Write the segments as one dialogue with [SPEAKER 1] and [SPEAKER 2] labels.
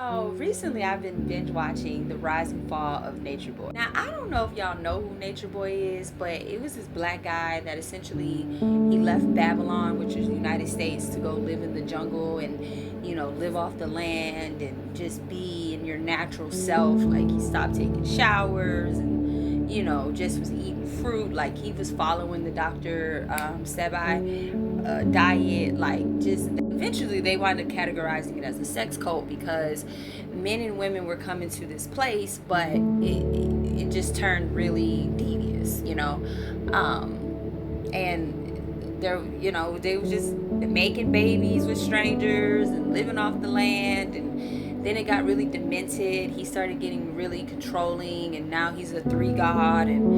[SPEAKER 1] So recently I've been binge watching The Rise and Fall of Nature Boy. Now I don't know if y'all know who Nature Boy is, but it was this black guy that essentially he left Babylon, which is the United States, to go live in the jungle and live off the land and just be in your natural self. Like he stopped taking showers and just was eating fruit. Like he was following the Dr. Sebi diet. Like just eventually they wound up categorizing it as a sex cult because men and women were coming to this place, but it just turned really devious. And they were just making babies with strangers and living off the land, and then it got really demented. He started getting really controlling, and now he's a three god, and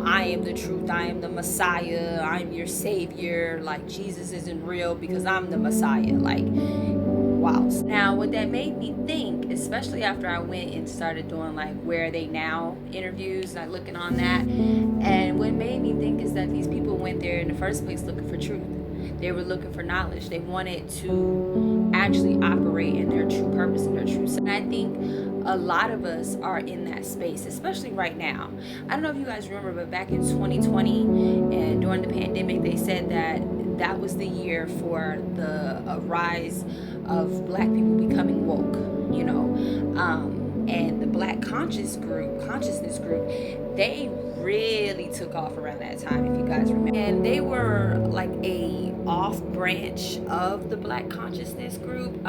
[SPEAKER 1] I am the truth, I am the Messiah, I'm your savior. Like Jesus isn't real because I'm the Messiah. Like, wow. Now what that made me think, especially after I went and started doing like where are they now interviews, like looking on that, and what made me think is that these people went there in the first place looking for truth. They were looking for knowledge. They wanted to actually operate in their true purpose and their true self. And I think a lot of us are in that space, especially right now. I don't know if you guys remember, but back in 2020 and during the pandemic, they said that was the year for the rise of black people becoming woke, and the black consciousness group, they really took off around that time, if you guys remember. And they were like a off branch of the black consciousness group.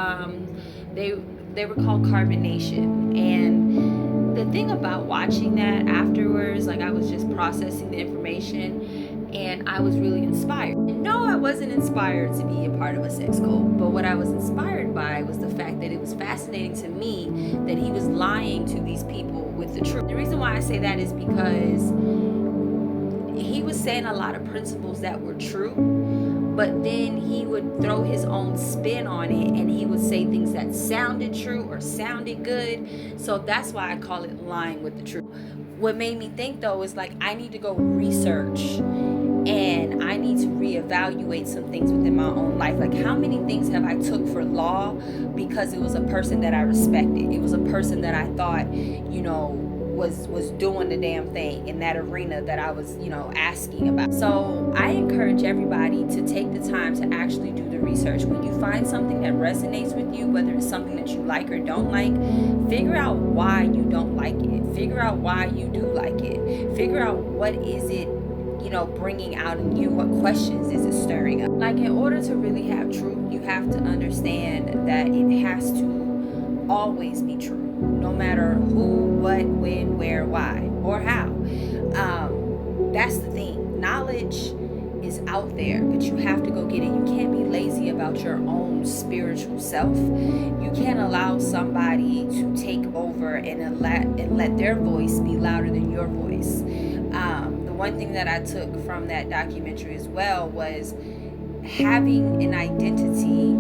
[SPEAKER 1] They were called Carbon Nation. And the thing about watching that afterwards, like I was just processing the information and I was really inspired. And no, I wasn't inspired to be a part of a sex cult, but what I was inspired by was the fact that it was fascinating to me that he was lying to these people with the truth. The reason why I say that is because he was saying a lot of principles that were true, but then he would throw his own spin on it and he would say things that sounded true or sounded good. So that's why I call it lying with the truth. What made me think though is like I need to go research and I need to reevaluate some things within my own life. Like how many things have I took for law because it was a person that I respected. It was a person that I thought, was doing the damn thing in that arena that I was, asking about. So I encourage everybody to take the time to actually do the research. When you find something that resonates with you, whether it's something that you like or don't like, figure out why you don't like it. Figure out why you do like it. Figure out what is it bringing out in you, what questions is it stirring up. Like in order to really have truth, you have to understand that it has to always be true, no matter who, what, when, where, why, or how. That's the thing. Knowledge is out there, but you have to go get it. You can't be lazy about your own spiritual self. You can't allow somebody to take over and let their voice be louder than your voice. The one thing that I took from that documentary as well was having an identity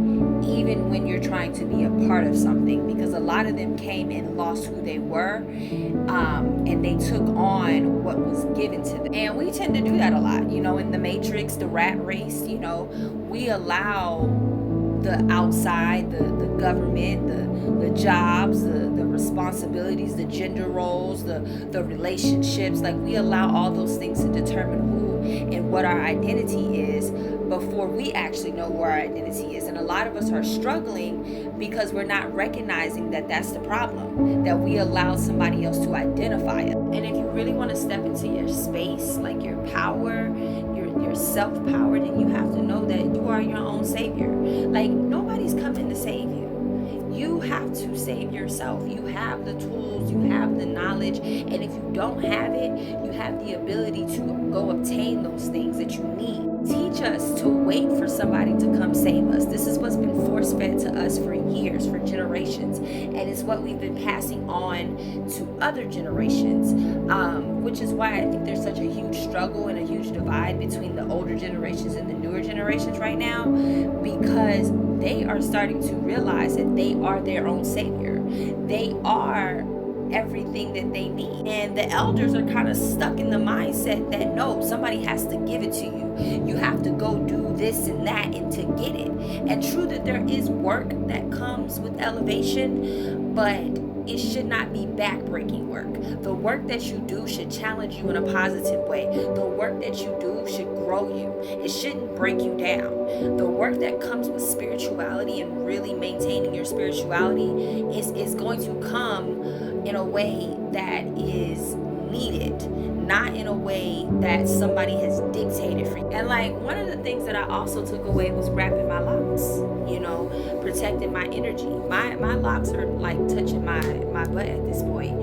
[SPEAKER 1] even when you're trying to be a part of something, because a lot of them came and lost who they were, and they took on what was given to them. And we tend to do that a lot, in the matrix, the rat race. We allow the outside, the government, the jobs, the responsibilities, the gender roles, the relationships, like we allow all those things to determine who and what our identity is before we actually know who our identity is. And a lot of us are struggling because we're not recognizing that that's the problem, that we allow somebody else to identify it. And if you really want to step into your space, like your power, your self-power, then you have to know that you are your own savior. Like nobody's coming to save you. You have to save yourself. You have the tools, you have the knowledge, and if you don't have it, you have the ability to go obtain those things that you need. Teach us to wait for somebody to come save us. This is what's been force-fed to us for years, for generations, and it's what we've been passing on to other generations, which is why I think there's such a huge struggle and a huge divide between the older generations and the newer generations right now, because they are starting to realize that they are their own savior. They are everything that they need. And the elders are kind of stuck in the mindset that no, somebody has to give it to you. You have to go do this and that and to get it. And true that there is work that comes with elevation, but it should not be backbreaking work. The work that you do should challenge you in a positive way. The work that you do should grow you. It shouldn't break you down. The work that comes with spirituality and really maintaining your spirituality is going to come in a way that is needed, not in a way that somebody has dictated for you. And like one of the things that I also took away was wrapping my locks, protecting my energy. My locks are like touching my butt at this point.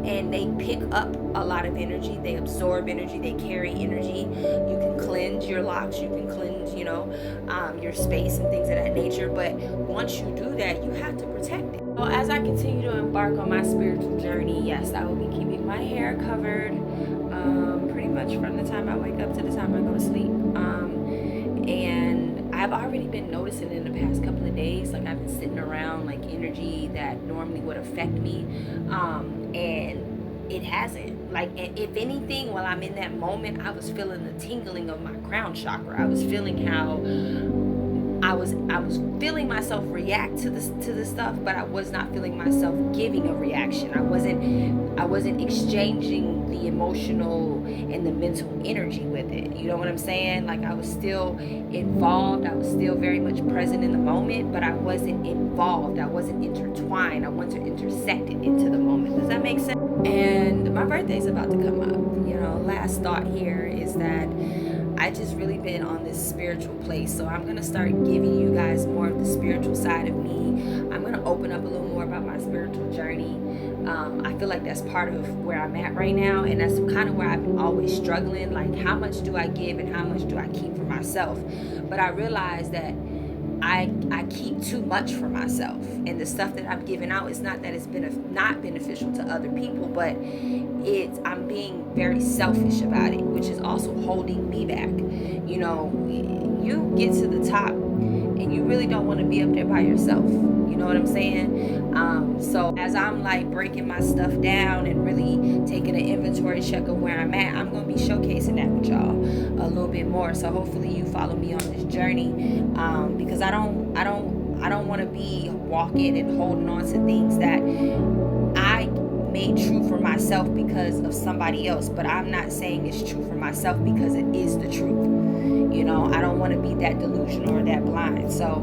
[SPEAKER 1] And they pick up a lot of energy. They absorb energy. They carry energy. You can cleanse your locks. You can cleanse, your space and things of that nature. But once you do that, you have to protect it. Well, as I continue to embark on my spiritual journey, yes, I will be keeping my hair covered pretty much from the time I wake up to the time I go to sleep. And I've already been noticing in the past couple of days, like I've been sitting around like energy that normally would affect me, and it hasn't. Like, if anything, while I'm in that moment, I was feeling the tingling of my crown chakra. I was feeling how I was feeling myself react to the stuff, but I was not feeling myself giving a reaction. I wasn't exchanging the emotional and the mental energy with it. You know what I'm saying? Like, I was still involved. I was still very much present in the moment, but I wasn't involved. I wasn't intertwined. I wasn't intersected into the moment. Does that make sense? And my birthday's about to come up. Last thought here is that I just really been on this spiritual place. So I'm going to start giving you guys more of the spiritual side of me. I'm going to open up a little more about my spiritual journey. I feel like that's part of where I'm at right now. And that's kind of where I've been always struggling. Like, how much do I give and how much do I keep for myself? But I realized that I keep too much for myself. And the stuff that I'm giving out, is not that it's not beneficial to other people, but I'm being very selfish about it, which is also holding me back. You get to the top and you really don't want to be up there by yourself. You know what I'm saying? So as I'm like breaking my stuff down and really taking an inventory check of where I'm at, I'm going to be showcasing that with y'all a little bit more. So hopefully you follow me on this journey, because I don't want to be walking and holding on to things that I made true for myself because of somebody else, but I'm not saying it's true for myself because it is the truth. I don't want to be that delusional or that blind. So